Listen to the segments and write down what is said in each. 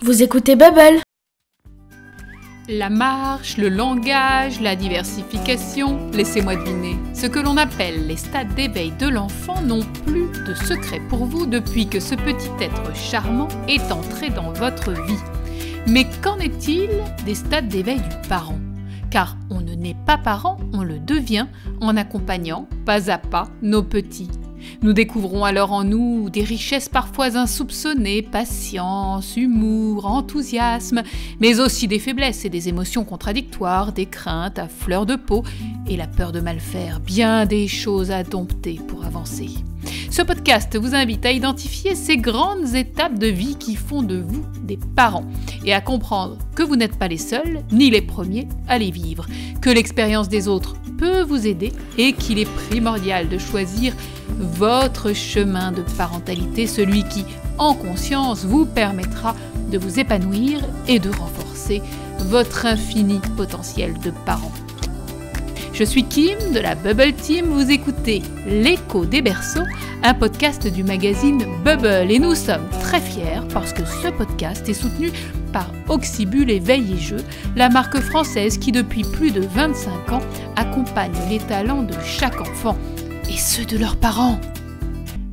Vous écoutez Bubble. La marche, le langage, la diversification, laissez-moi deviner. Ce que l'on appelle les stades d'éveil de l'enfant n'ont plus de secret pour vous depuis que ce petit être charmant est entré dans votre vie. Mais qu'en est-il des stades d'éveil du parent ? Car on ne naît pas parent, on le devient en accompagnant pas à pas nos petits. Nous découvrons alors en nous des richesses parfois insoupçonnées, patience, humour, enthousiasme, mais aussi des faiblesses et des émotions contradictoires, des craintes à fleur de peau et la peur de mal faire, bien des choses à dompter pour avancer. Ce podcast vous invite à identifier ces grandes étapes de vie qui font de vous des parents et à comprendre que vous n'êtes pas les seuls ni les premiers à les vivre, que l'expérience des autres peut vous aider et qu'il est primordial de choisir votre chemin de parentalité, celui qui, en conscience, vous permettra de vous épanouir et de renforcer votre infini potentiel de parent. Je suis Kim de la Bubble Team, vous écoutez L'écho des berceaux, un podcast du magazine Bubble et nous sommes très fiers parce que ce podcast est soutenu par Oxybul et Veille et Jeux, la marque française qui depuis plus de 25 ans accompagne les talents de chaque enfant et ceux de leurs parents.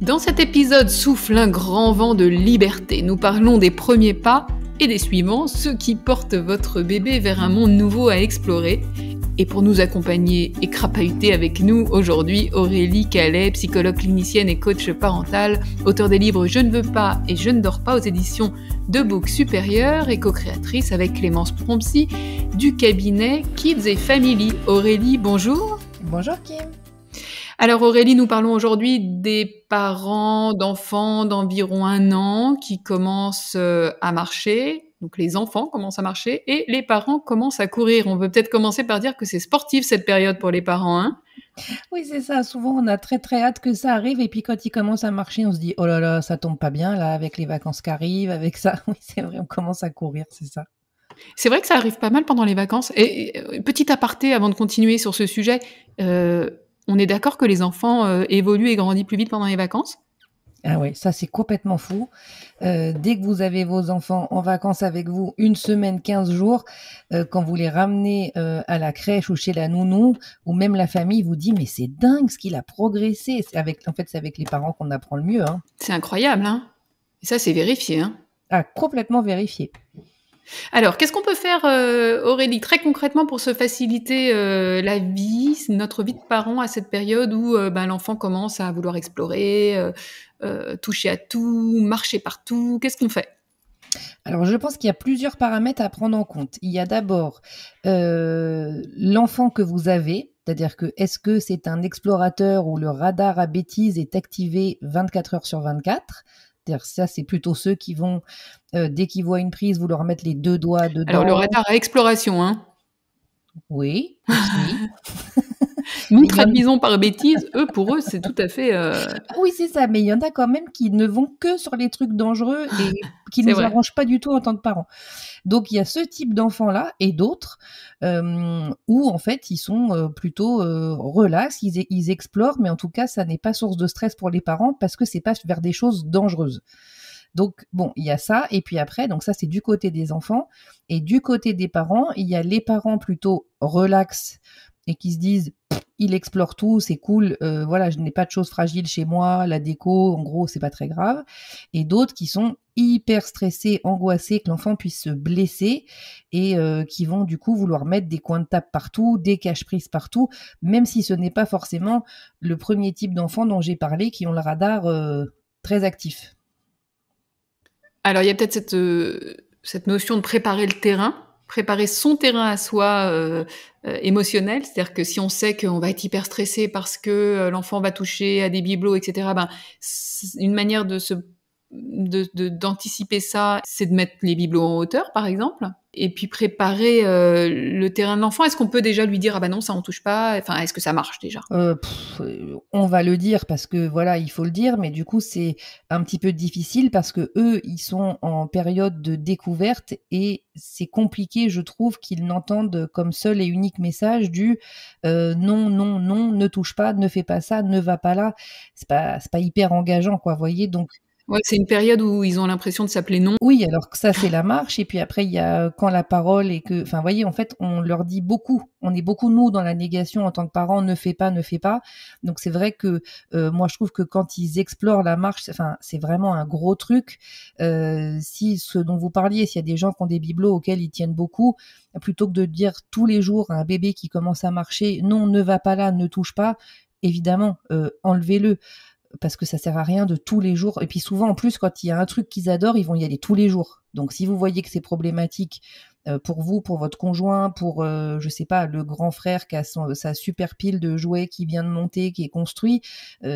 Dans cet épisode souffle un grand vent de liberté. Nous parlons des premiers pas et des suivants, ceux qui portent votre bébé vers un monde nouveau à explorer. Et pour nous accompagner et crapahuter avec nous aujourd'hui, Aurélie Calais, psychologue clinicienne et coach parental, auteure des livres Je ne veux pas et Je ne dors pas aux éditions de Book Supérieur et co-créatrice avec Clémence Prompsy du cabinet Kids et Family. Aurélie, bonjour. Bonjour Kim. Alors Aurélie, nous parlons aujourd'hui des parents d'enfants d'environ 1 an qui commencent à marcher. Donc les enfants commencent à marcher et les parents commencent à courir. On peut peut-être commencer par dire que c'est sportif cette période pour les parents, hein ? Oui, c'est ça. Souvent, on a très très hâte que ça arrive et puis quand ils commencent à marcher, on se dit « Oh là là, ça tombe pas bien là avec les vacances qui arrivent, avec ça. » Oui, c'est vrai, on commence à courir, c'est ça. C'est vrai que ça arrive pas mal pendant les vacances. Et petit aparté avant de continuer sur ce sujet, on est d'accord que les enfants évoluent et grandissent plus vite pendant les vacances ? Ah oui, ça c'est complètement fou. Dès que vous avez vos enfants en vacances avec vous, 1 semaine, 15 jours, quand vous les ramenez à la crèche ou chez la nounou, ou même la famille vous dit « Mais c'est dingue ce qu'il a progressé !» En fait, c'est avec les parents qu'on apprend le mieux. Hein. C'est incroyable, hein ? Et ça, c'est vérifié, hein ? Ah, complètement vérifié. Alors, qu'est-ce qu'on peut faire, Aurélie, très concrètement pour se faciliter la vie, notre vie de parent à cette période où l'enfant commence à vouloir explorer, toucher à tout, marcher partout. Qu'est-ce qu'on fait ? Alors, je pense qu'il y a plusieurs paramètres à prendre en compte. Il y a d'abord l'enfant que vous avez, c'est-à-dire que est-ce que c'est un explorateur où le radar à bêtises est activé 24 heures sur 24 ? C'est-à-dire ça, c'est plutôt ceux qui vont, dès qu'ils voient une prise, vouloir mettre les 2 doigts dedans. Alors, le radar à exploration, hein ? Oui, aussi. Nous traduisons par bêtise, pour eux, c'est tout à fait... Ah oui, c'est ça, mais il y en a quand même qui ne vont que sur les trucs dangereux et qui ne nous arrangent pas du tout en tant que parents. Donc, il y a ce type d'enfants-là et d'autres où, en fait, ils sont plutôt relax, ils explorent, mais en tout cas, ça n'est pas source de stress pour les parents parce que c'est pas vers des choses dangereuses. Donc, bon, il y a ça. Et puis après, donc ça, c'est du côté des enfants. Et du côté des parents, il y a les parents plutôt relax et qui se disent il explore tout, c'est cool, voilà, je n'ai pas de choses fragiles chez moi, la déco, en gros, c'est pas très grave. Et d'autres qui sont hyper stressés, angoissés, que l'enfant puisse se blesser et qui vont du coup vouloir mettre des coins de table partout, des cache-prises partout, même si ce n'est pas forcément le premier type d'enfant dont j'ai parlé, qui ont le radar très actif. Alors, il y a peut-être cette notion de préparer le terrain, préparer son terrain à soi émotionnel, c'est-à-dire que si on sait qu'on va être hyper stressé parce que l'enfant va toucher à des bibelots, etc., une manière d'anticiper ça, c'est de mettre les bibelots en hauteur, par exemple, et puis préparer le terrain de l'enfant. Est-ce qu'on peut déjà lui dire « Ah non, ça on touche pas », enfin, est-ce que ça marche déjà ? On va le dire parce que voilà, il faut le dire, mais du coup c'est un petit peu difficile parce que eux, ils sont en période de découverte et c'est compliqué, je trouve, qu'ils n'entendent comme seul et unique message du non, non, non, ne touche pas, ne fais pas ça, ne va pas là. C'est pas hyper engageant, quoi, voyez. Donc Ouais, c'est une période où ils ont l'impression de s'appeler non. Oui, alors que ça, c'est la marche et puis après, il y a quand la parole et que enfin, vous voyez, en fait, on leur dit beaucoup. On est beaucoup, nous, dans la négation en tant que parents: «Ne fais pas, ne fais pas». Donc c'est vrai que, moi, je trouve que quand ils explorent la marche, enfin, c'est vraiment un gros truc. Si ce dont vous parliez, s'il y a des gens qui ont des bibelots auxquels ils tiennent beaucoup, plutôt que de dire tous les jours à un bébé qui commence à marcher: «Non, ne va pas là, ne touche pas», évidemment, enlevez-le parce que ça sert à rien de tous les jours. Et puis souvent, en plus, quand il y a un truc qu'ils adorent, ils vont y aller tous les jours. Donc, si vous voyez que c'est problématique pour vous, pour votre conjoint, pour, je sais pas, le grand frère qui a sa super pile de jouets qui vient de monter, qui est construit,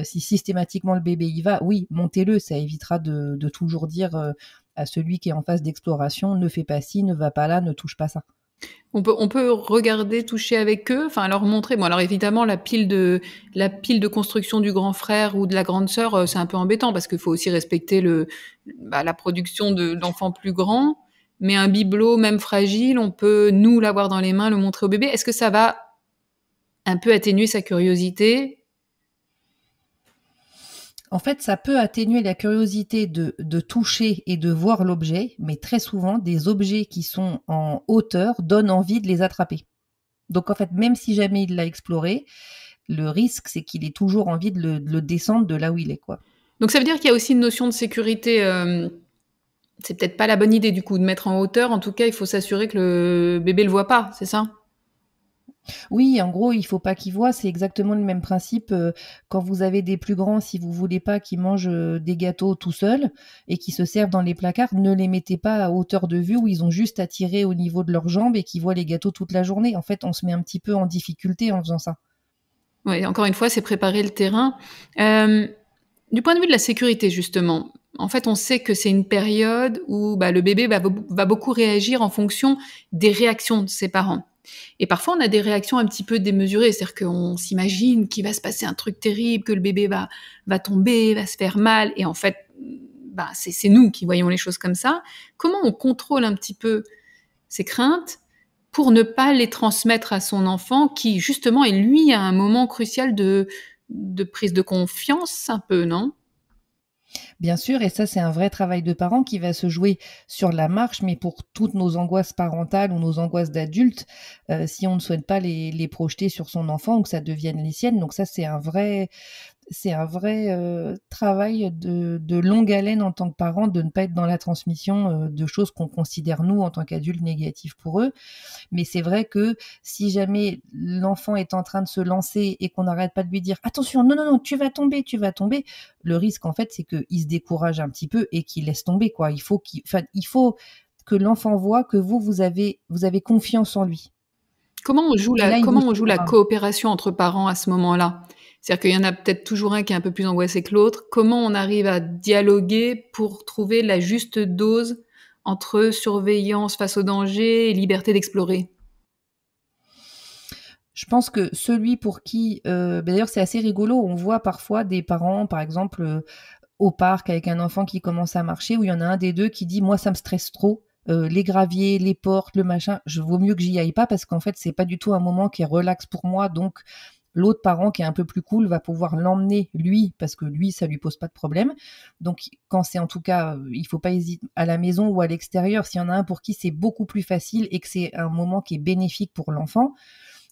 si systématiquement le bébé y va, oui, montez-le. Ça évitera de toujours dire à celui qui est en phase d'exploration, ne fais pas ci, ne va pas là, ne touche pas ça. On peut regarder, toucher avec eux, enfin leur montrer. Bon, alors évidemment, la pile de construction du grand frère ou de la grande sœur, c'est un peu embêtant parce qu'il faut aussi respecter la production de l'enfant plus grand. Mais un bibelot, même fragile, on peut, nous, l'avoir dans les mains, le montrer au bébé. Est-ce que ça va un peu atténuer sa curiosité? En fait, ça peut atténuer la curiosité de toucher et de voir l'objet, mais très souvent, des objets qui sont en hauteur donnent envie de les attraper. Donc en fait, même si jamais il l'a exploré, le risque, c'est qu'il ait toujours envie de le descendre de là où il est, quoi. Donc ça veut dire qu'il y a aussi une notion de sécurité. C'est peut-être pas la bonne idée du coup de mettre en hauteur. En tout cas, il faut s'assurer que le bébé le voit pas, c'est ça? Oui, en gros, il faut pas qu'il voit. C'est exactement le même principe quand vous avez des plus grands. Si vous voulez pas qu'ils mangent des gâteaux tout seuls et qu'ils se servent dans les placards, ne les mettez pas à hauteur de vue où ils ont juste à tirer au niveau de leurs jambes et qu'ils voient les gâteaux toute la journée. En fait, on se met un petit peu en difficulté en faisant ça. Ouais, encore une fois, c'est préparer le terrain. Du point de vue de la sécurité, justement, en fait, on sait que c'est une période où le bébé va beaucoup réagir en fonction des réactions de ses parents. Et parfois, on a des réactions un petit peu démesurées, c'est-à-dire qu'on s'imagine qu'il va se passer un truc terrible, que le bébé va tomber, va se faire mal, et en fait, c'est nous qui voyons les choses comme ça. Comment on contrôle un petit peu ces craintes pour ne pas les transmettre à son enfant qui, justement, est lui à un moment crucial de prise de confiance un peu, non? Bien sûr, et ça, c'est un vrai travail de parent qui va se jouer sur la marche, mais pour toutes nos angoisses parentales ou nos angoisses d'adultes, si on ne souhaite pas les projeter sur son enfant ou que ça devienne les siennes. Donc ça, c'est un vrai travail de longue haleine en tant que parent, de ne pas être dans la transmission de choses qu'on considère, nous, en tant qu'adultes, négatives pour eux. Mais c'est vrai que si jamais l'enfant est en train de se lancer et qu'on n'arrête pas de lui dire « Attention, non, non, non, tu vas tomber », le risque, en fait, c'est qu'il se décourage un petit peu et qu'il laisse tomber, quoi. Il faut que l'enfant voit que vous avez confiance en lui. Comment on joue Et là, il vous la suivra. coopération entre parents à ce moment-là? C'est-à-dire qu'il y en a peut-être toujours un qui est un peu plus angoissé que l'autre. Comment on arrive à dialoguer pour trouver la juste dose entre surveillance face au danger et liberté d'explorer? Je pense que celui pour qui, d'ailleurs, c'est assez rigolo, on voit parfois des parents, par exemple, au parc avec un enfant qui commence à marcher, où il y en a un des 2 qui dit: «Moi, ça me stresse trop, les graviers, les portes, le machin, je vaut mieux que j'y aille pas parce qu'en fait, c'est pas du tout un moment qui est relax pour moi». Donc l'autre parent qui est un peu plus cool va pouvoir l'emmener lui, parce que lui, ça lui pose pas de problème. Donc quand c'est en tout cas, il faut pas hésiter à la maison ou à l'extérieur, s'il y en a un pour qui c'est beaucoup plus facile et que c'est un moment qui est bénéfique pour l'enfant,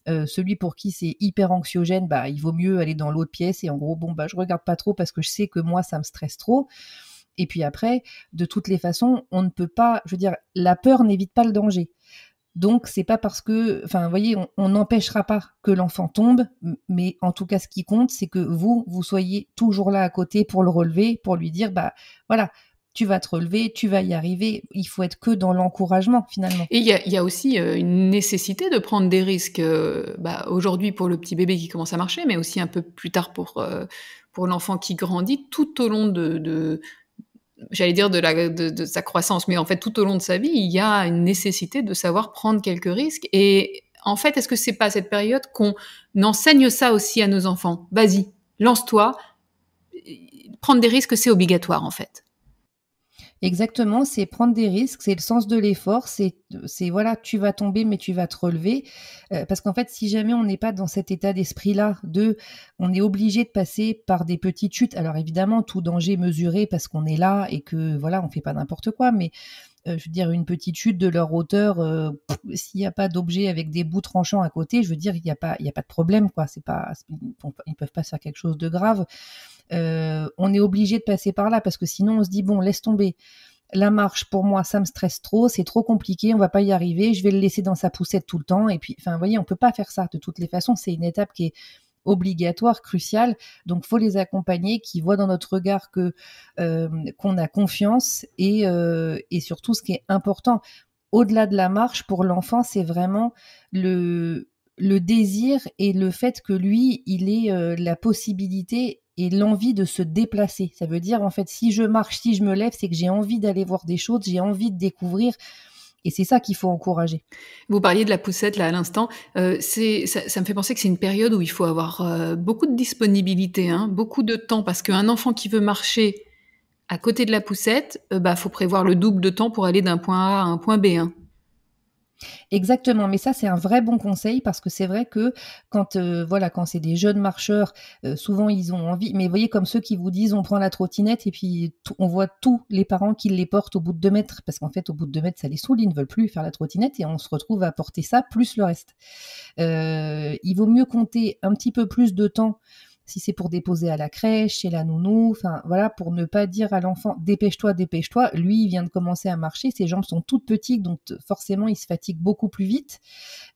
celui pour qui c'est hyper anxiogène, il vaut mieux aller dans l'autre pièce et en gros, je regarde pas trop parce que je sais que moi, ça me stresse trop. Et puis après, de toutes les façons, on ne peut pas, je veux dire, la peur n'évite pas le danger. Donc, c'est pas parce que, enfin, vous voyez, on n'empêchera pas que l'enfant tombe, mais en tout cas, ce qui compte, c'est que vous soyez toujours là à côté pour le relever, pour lui dire, voilà, tu vas te relever, tu vas y arriver. Il faut être que dans l'encouragement, finalement. Et il y a aussi une nécessité de prendre des risques, aujourd'hui pour le petit bébé qui commence à marcher, mais aussi un peu plus tard pour l'enfant qui grandit tout au long j'allais dire de sa croissance, mais en fait tout au long de sa vie, il y a une nécessité de savoir prendre quelques risques. Et en fait, est-ce que c'est pas à cette période qu'on enseigne ça aussi à nos enfants? Vas-y, lance-toi, prendre des risques, c'est obligatoire en fait. Exactement, c'est prendre des risques, c'est le sens de l'effort, c'est voilà, tu vas tomber mais tu vas te relever. Parce qu'en fait, si jamais on n'est pas dans cet état d'esprit-là, on est obligé de passer par des petites chutes. Alors évidemment, tout danger mesuré parce qu'on est là et que voilà, on fait pas n'importe quoi, mais je veux dire, une petite chute de leur hauteur, s'il n'y a pas d'objet avec des bouts tranchants à côté, je veux dire, il y a pas de problème, quoi. Ils peuvent pas faire quelque chose de grave. On est obligé de passer par là parce que sinon on se dit bon, laisse tomber. La marche, pour moi, ça me stresse trop, c'est trop compliqué, on va pas y arriver, je vais le laisser dans sa poussette tout le temps. Et puis, enfin, vous voyez, on peut pas faire ça. De toutes les façons, c'est une étape qui est obligatoire, cruciale. Donc, faut les accompagner, qui voient dans notre regard qu'on a confiance et surtout, ce qui est important, au-delà de la marche, pour l'enfant, c'est vraiment le désir et le fait que lui, il ait la possibilité et l'envie de se déplacer. Ça veut dire, en fait, si je marche, si je me lève, c'est que j'ai envie d'aller voir des choses, j'ai envie de découvrir. Et c'est ça qu'il faut encourager. Vous parliez de la poussette là à l'instant. Ça me fait penser que c'est une période où il faut avoir beaucoup de disponibilité, beaucoup de temps, parce qu'un enfant qui veut marcher à côté de la poussette, faut prévoir le double de temps pour aller d'un point A à un point B. Exactement, mais ça c'est un vrai bon conseil parce que c'est vrai que quand c'est des jeunes marcheurs, souvent ils ont envie, mais vous voyez, comme ceux qui vous disent on prend la trottinette et puis on voit tous les parents qui les portent au bout de 2 mètres parce qu'en fait au bout de 2 mètres ça les saoule, ils ne veulent plus faire la trottinette et on se retrouve à porter ça plus le reste. Il vaut mieux compter un petit peu plus de temps si c'est pour déposer à la crèche, chez la nounou, enfin voilà, pour ne pas dire à l'enfant dépêche-toi, dépêche-toi. Lui, il vient de commencer à marcher, ses jambes sont toutes petites, donc forcément, il se fatigue beaucoup plus vite.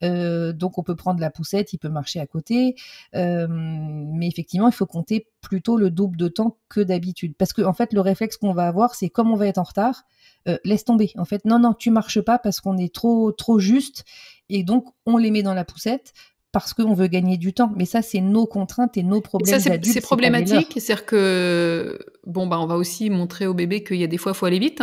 Donc on peut prendre la poussette, il peut marcher à côté, mais effectivement, il faut compter plutôt le double de temps que d'habitude, parce que en fait, le réflexe qu'on va avoir, c'est comme on va être en retard, laisse tomber. En fait, non, tu marches pas parce qu'on est trop juste, et donc on les met dans la poussette parce qu'on veut gagner du temps. Mais ça, c'est nos contraintes et nos problèmes d'adultes. C'est problématique. C'est-à-dire que, on va aussi montrer au bébé qu'il y a des fois, il faut aller vite.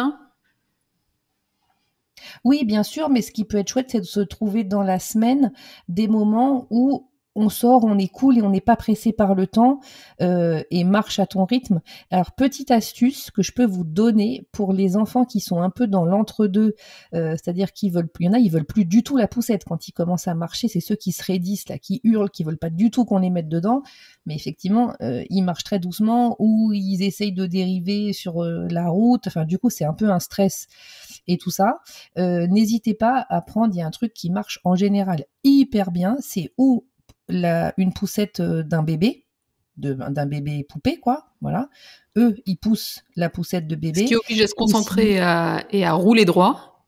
Oui, bien sûr, mais ce qui peut être chouette, c'est de se trouver dans la semaine des moments où on sort, on est cool et on n'est pas pressé par le temps et marche à ton rythme. Alors, petite astuce que je peux vous donner pour les enfants qui sont un peu dans l'entre-deux, c'est-à-dire il y en a, ils veulent plus du tout la poussette quand ils commencent à marcher. C'est ceux qui se raidissent, là, qui hurlent, qui veulent pas du tout qu'on les mette dedans. Mais effectivement, ils marchent très doucement ou ils essayent de dériver sur la route. Enfin, du coup, c'est un peu un stress et tout ça. N'hésitez pas à prendre, il y a un truc qui marche en général hyper bien, c'est une poussette d'un bébé poupée, quoi, voilà. Eux, ils poussent la poussette de bébé. Ce qui oblige à se concentrer et à rouler droit.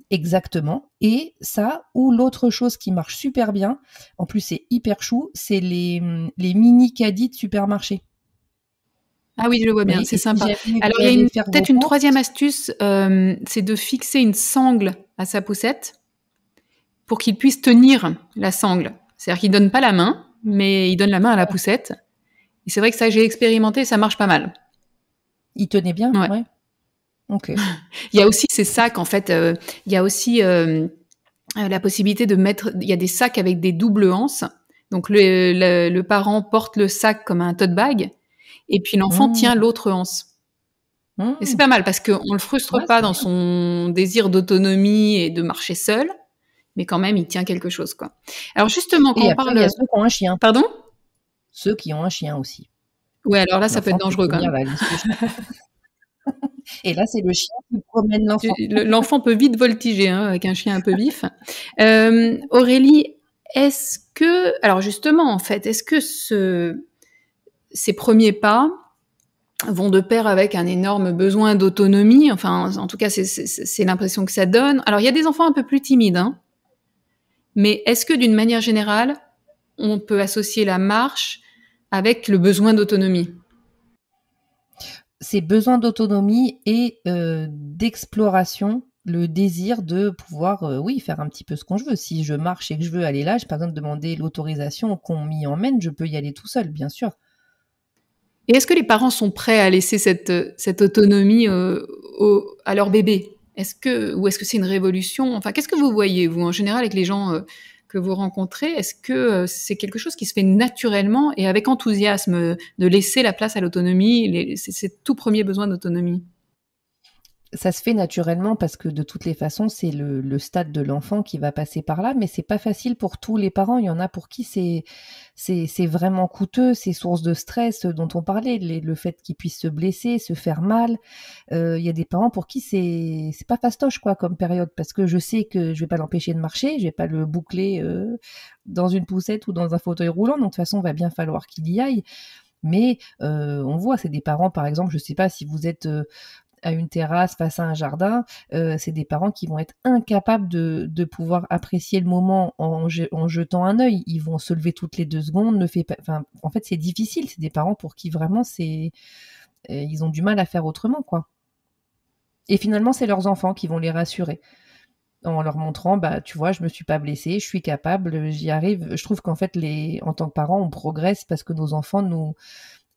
Exactement. Et ça, ou l'autre chose qui marche super bien, en plus c'est hyper chou, c'est les mini caddies de supermarché. Ah oui, je le vois bien, c'est sympa. Alors, il y a peut-être une troisième astuce, c'est de fixer une sangle à sa poussette pour qu'il puisse tenir la sangle. C'est-à-dire qu'il donne pas la main, mais il donne la main à la poussette. Et c'est vrai que ça, j'ai expérimenté, ça marche pas mal. Il tenait bien, ouais. Ok. Il y a aussi ces sacs, en fait. Il y a aussi la possibilité de mettre. Il y a des sacs avec des doubles anses. Donc le parent porte le sac comme un tote bag, et puis l'enfant tient l'autre anse. Et c'est pas mal parce qu'on le frustre pas dans son désir d'autonomie et de marcher seul, mais quand même il tient quelque chose, quoi. Alors justement, quand on parle, il y a ceux qui ont un chien. Pardon ? Ceux qui ont un chien aussi. Ouais, alors là, ça peut être dangereux quand même. Et là, c'est le chien qui promène l'enfant. L'enfant peut vite voltiger avec un chien un peu vif. Aurélie, alors justement, en fait, est-ce que ces premiers pas vont de pair avec un énorme besoin d'autonomie? Enfin, en tout cas, c'est l'impression que ça donne. Alors, il y a des enfants un peu plus timides, mais est-ce que d'une manière générale, on peut associer la marche avec le besoin d'autonomie? C'est besoin d'autonomie et d'exploration, le désir de pouvoir, faire un petit peu ce qu'on veut. Si je marche et que je veux aller là, j'ai pas besoin de demander l'autorisation qu'on m'y emmène, je peux y aller tout seul, bien sûr. Et est-ce que les parents sont prêts à laisser cette autonomie à leur bébé? Ou est-ce que c'est une révolution? Enfin, qu'est-ce que vous voyez, vous, en général, avec les gens que vous rencontrez? Est-ce que c'est quelque chose qui se fait naturellement et avec enthousiasme de laisser la place à l'autonomie, ces tout premiers besoins d'autonomie? Ça se fait naturellement parce que de toutes les façons, c'est le stade de l'enfant qui va passer par là, mais c'est pas facile pour tous les parents. Il y en a pour qui c'est vraiment coûteux, c'est source de stress dont on parlait, le fait qu'ils puissent se blesser, se faire mal. Il y a des parents pour qui c'est pas fastoche quoi comme période parce que je sais que je vais pas l'empêcher de marcher, je vais pas le boucler dans une poussette ou dans un fauteuil roulant. Donc de toute façon, il va bien falloir qu'il y aille. Mais on voit, c'est des parents, par exemple, je sais pas si vous êtes à une terrasse face à un jardin, c'est des parents qui vont être incapables de pouvoir apprécier le moment en jetant un œil. Ils vont se lever toutes les 2 secondes. En fait, c'est difficile. C'est des parents pour qui vraiment ils ont du mal à faire autrement, quoi. Et finalement, c'est leurs enfants qui vont les rassurer en leur montrant, bah, tu vois, je me suis pas blessée, je suis capable, j'y arrive. Je trouve qu'en fait, en tant que parents, on progresse parce que nos enfants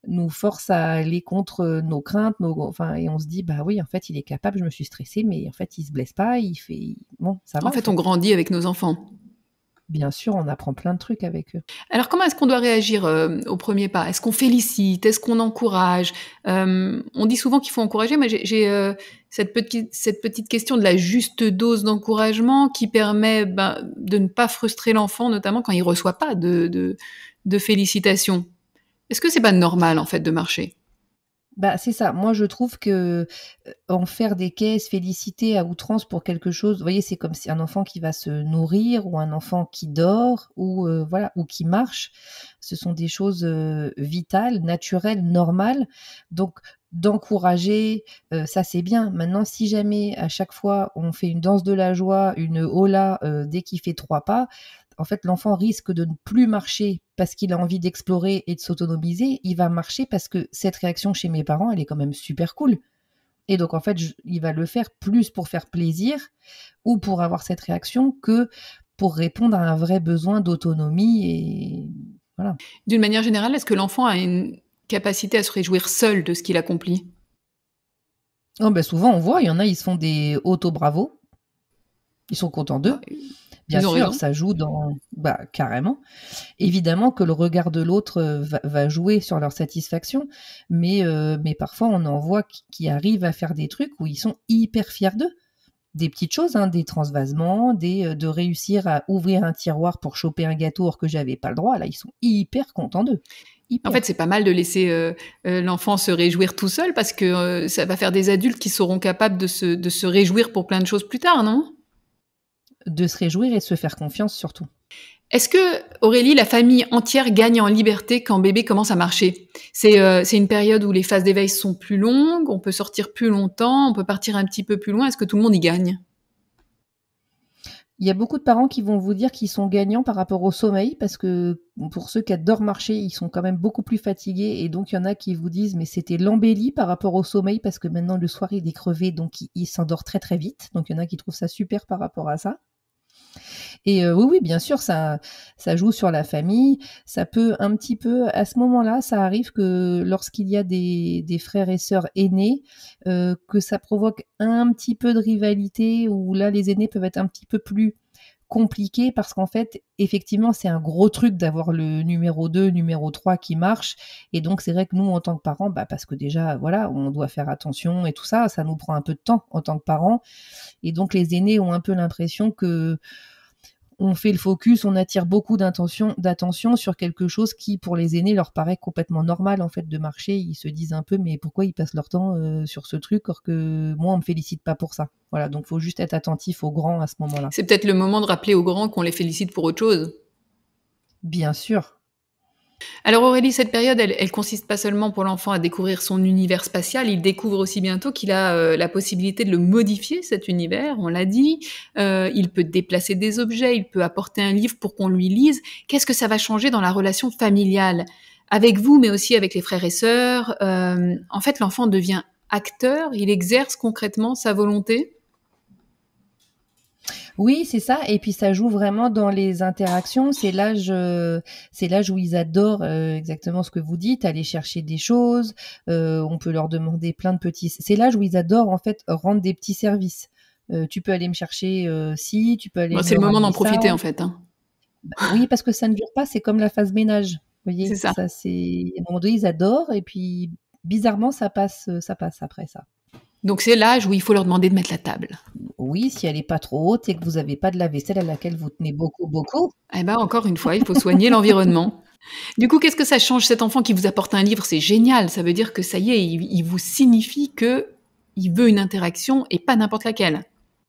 nous force à aller contre nos craintes, et on se dit, bah oui, en fait, il est capable, je me suis stressée, mais en fait, il se blesse pas, bon, ça va. En fait, on grandit avec nos enfants. Bien sûr, on apprend plein de trucs avec eux. Alors, comment est-ce qu'on doit réagir au premier pas? Est-ce qu'on félicite? Est-ce qu'on encourage? On dit souvent qu'il faut encourager, mais j'ai cette petite question de la juste dose d'encouragement qui permet de ne pas frustrer l'enfant, notamment quand il reçoit pas de félicitations. Est-ce que c'est pas normal, en fait, de marcher? Bah, c'est ça. Moi, je trouve que en faire des caisses, féliciter à outrance pour quelque chose, vous voyez, c'est comme si un enfant qui va se nourrir ou un enfant qui dort ou voilà, ou qui marche. Ce sont des choses vitales, naturelles, normales. Donc, d'encourager, ça c'est bien. Maintenant, si jamais à chaque fois on fait une danse de la joie, une hola dès qu'il fait 3 pas, en fait, l'enfant risque de ne plus marcher parce qu'il a envie d'explorer et de s'autonomiser. Il va marcher parce que cette réaction chez mes parents, elle est quand même super cool. Et donc, en fait, il va le faire plus pour faire plaisir ou pour avoir cette réaction que pour répondre à un vrai besoin d'autonomie. Et voilà. D'une manière générale, est-ce que l'enfant a une capacité à se réjouir seul de ce qu'il accomplit? Oh, ben souvent, on voit, il y en a, ils se font des auto-bravos. Ils sont contents d'eux. Bien sûr, ça joue carrément. Évidemment que le regard de l'autre va jouer sur leur satisfaction, mais parfois on en voit qui arrivent à faire des trucs où ils sont hyper fiers d'eux. Des petites choses, hein, des transvasements, de réussir à ouvrir un tiroir pour choper un gâteau alors que j'avais pas le droit. Là, ils sont hyper contents d'eux. Hyper. En fait, c'est pas mal de laisser l'enfant se réjouir tout seul parce que ça va faire des adultes qui seront capables de se réjouir pour plein de choses plus tard, non ? De se réjouir et de se faire confiance surtout. Est-ce que, Aurélie, la famille entière gagne en liberté quand bébé commence à marcher ? C'est une période où les phases d'éveil sont plus longues, on peut sortir plus longtemps, on peut partir un petit peu plus loin. Est-ce que tout le monde y gagne ? Il y a beaucoup de parents qui vont vous dire qu'ils sont gagnants par rapport au sommeil, parce que pour ceux qui adorent marcher, ils sont quand même beaucoup plus fatigués, et donc il y en a qui vous disent mais c'était l'embellie par rapport au sommeil, parce que maintenant le soir il est crevé, donc il s'endort très très vite, donc il y en a qui trouvent ça super par rapport à ça. Et oui, bien sûr, ça joue sur la famille. Ça peut un petit peu, à ce moment-là, ça arrive que lorsqu'il y a des frères et sœurs aînés, que ça provoque un petit peu de rivalité, où là, les aînés peuvent être un petit peu plus compliqués, parce qu'en fait, effectivement, c'est un gros truc d'avoir le numéro 2, numéro 3 qui marche. Et donc, c'est vrai que nous, en tant que parents, parce que déjà, voilà, on doit faire attention et tout ça, ça nous prend un peu de temps en tant que parents. Et donc, les aînés ont un peu l'impression que on fait le focus, on attire beaucoup d'attention sur quelque chose qui, pour les aînés, leur paraît complètement normal, en fait, de marcher. Ils se disent un peu, mais pourquoi ils passent leur temps sur ce truc, alors que moi, on me félicite pas pour ça. Voilà, donc faut juste être attentif aux grands à ce moment-là. C'est peut-être le moment de rappeler aux grands qu'on les félicite pour autre chose. Bien sûr. Alors Aurélie, cette période, elle consiste pas seulement pour l'enfant à découvrir son univers spatial, il découvre aussi bientôt qu'il a la possibilité de le modifier, cet univers, on l'a dit. Il peut déplacer des objets, il peut apporter un livre pour qu'on lui lise. Qu'est-ce que ça va changer dans la relation familiale ? Avec vous, mais aussi avec les frères et sœurs. En fait, l'enfant devient acteur, il exerce concrètement sa volonté. Oui, c'est ça. Et puis ça joue vraiment dans les interactions. C'est l'âge où ils adorent exactement ce que vous dites, aller chercher des choses. On peut leur demander plein de petits. C'est l'âge où ils adorent en fait rendre des petits services. Tu peux aller me chercher ci, tu peux aller. C'est le moment d'en profiter en fait. Hein. Oui, parce que ça ne dure pas. C'est comme la phase ménage. Vous voyez, c'est ça. À un moment donné, ils adorent et puis bizarrement ça passe après ça. Donc c'est l'âge où il faut leur demander de mettre la table. Oui, si elle n'est pas trop haute et que vous n'avez pas de lave-vaisselle à laquelle vous tenez beaucoup, beaucoup. Eh ben, encore une fois, il faut soigner l'environnement. Du coup, qu'est-ce que ça change? Cet enfant qui vous apporte un livre, c'est génial. Ça veut dire que ça y est, il vous signifie que il veut une interaction et pas n'importe laquelle.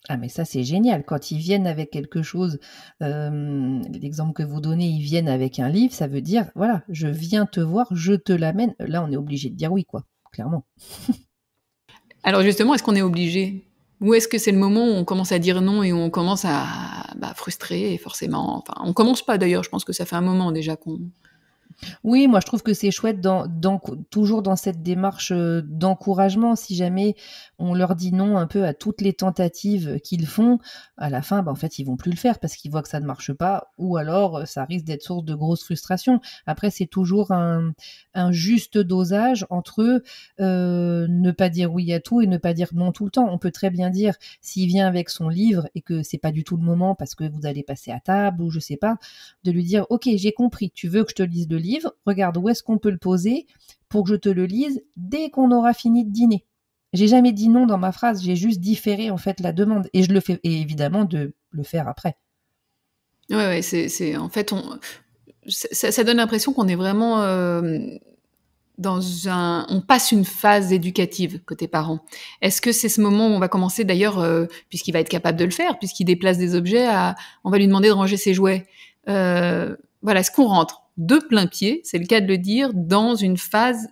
Ah mais ça c'est génial, quand ils viennent avec quelque chose, l'exemple que vous donnez, ils viennent avec un livre, ça veut dire, voilà, je viens te voir, je te l'amène. Là, on est obligé de dire oui, quoi, clairement. Alors justement, est-ce qu'on est obligé? Ou est-ce que c'est le moment où on commence à dire non et où on commence à frustrer, forcément. Enfin, on commence pas d'ailleurs, je pense que ça fait un moment déjà qu'on... Oui, moi je trouve que c'est chouette toujours dans cette démarche d'encouragement. Si jamais on leur dit non un peu à toutes les tentatives qu'ils font, à la fin, en fait, ils vont plus le faire parce qu'ils voient que ça ne marche pas, ou alors ça risque d'être source de grosses frustrations. Après, c'est toujours un juste dosage entre ne pas dire oui à tout et ne pas dire non tout le temps. On peut très bien dire, s'il vient avec son livre et que c'est pas du tout le moment parce que vous allez passer à table ou je sais pas, de lui dire, ok, j'ai compris, tu veux que je te lise le livre, regarde où est-ce qu'on peut le poser pour que je te le lise dès qu'on aura fini de dîner. J'ai jamais dit non dans ma phrase, j'ai juste différé en fait la demande et je le fais, et évidemment de le faire après. Ouais, c'est en fait ça donne l'impression qu'on est vraiment on passe une phase éducative côté parents. Est-ce que c'est ce moment où on va commencer d'ailleurs, puisqu'il va être capable de le faire, puisqu'il déplace des objets, on va lui demander de ranger ses jouets. Voilà, est-ce qu'on rentre de plein pied, c'est le cas de le dire, dans une phase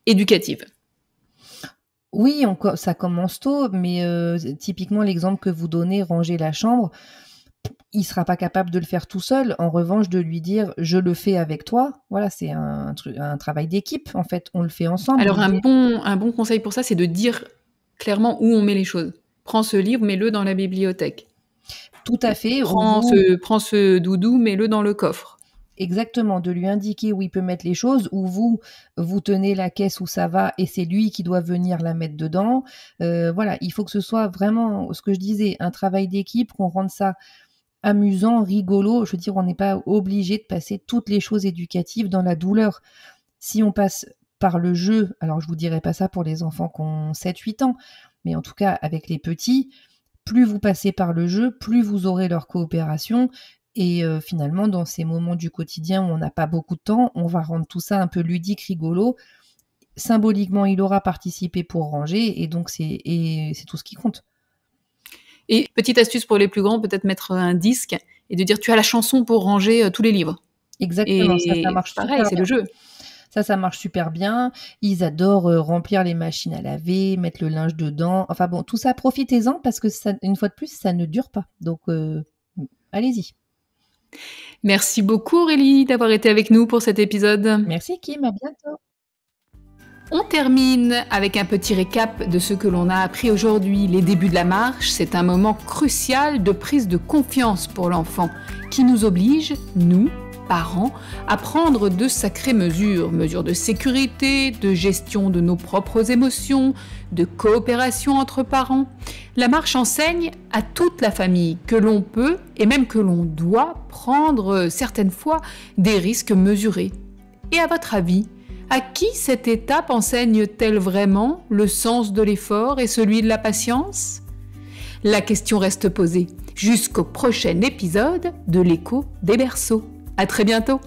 éducative? Oui, ça commence tôt, mais typiquement l'exemple que vous donnez, ranger la chambre, il sera pas capable de le faire tout seul. En revanche, de lui dire « je le fais avec toi », voilà, c'est un travail d'équipe, en fait, on le fait ensemble. Alors un bon conseil pour ça, c'est de dire clairement où on met les choses. Prends ce livre, mets-le dans la bibliothèque. Tout à fait. Prends ce doudou, mets-le dans le coffre. Exactement, de lui indiquer où il peut mettre les choses, où vous tenez la caisse où ça va et c'est lui qui doit venir la mettre dedans. Voilà, il faut que ce soit vraiment, ce que je disais, un travail d'équipe, qu'on rende ça amusant, rigolo. Je veux dire, on n'est pas obligé de passer toutes les choses éducatives dans la douleur. Si on passe par le jeu, alors je vous dirai pas ça pour les enfants qui ont 7-8 ans, mais en tout cas avec les petits, plus vous passez par le jeu, plus vous aurez leur coopération. Et finalement, dans ces moments du quotidien où on n'a pas beaucoup de temps, on va rendre tout ça un peu ludique, rigolo. Symboliquement, il aura participé pour ranger, et donc c'est tout ce qui compte. Et petite astuce pour les plus grands, peut-être mettre un disque et de dire tu as la chanson pour ranger tous les livres. Exactement, et ça marche pareil, c'est bien. le jeu. Ça marche super bien. Ils adorent remplir les machines à laver, mettre le linge dedans. Enfin bon, tout ça, profitez-en parce que ça, une fois de plus, ça ne dure pas. Donc, allez-y. Merci beaucoup Aurélie d'avoir été avec nous pour cet épisode. Merci Kim, à bientôt. On termine avec un petit récap de ce que l'on a appris aujourd'hui. Les débuts de la marche, c'est un moment crucial de prise de confiance pour l'enfant qui nous oblige, nous, parents, à prendre de sacrées mesures de sécurité, de gestion de nos propres émotions, de coopération entre parents. La marche enseigne à toute la famille que l'on peut et même que l'on doit prendre certaines fois des risques mesurés. Et à votre avis, à qui cette étape enseigne-t-elle vraiment le sens de l'effort et celui de la patience ? La question reste posée jusqu'au prochain épisode de l'Écho des berceaux. À très bientôt.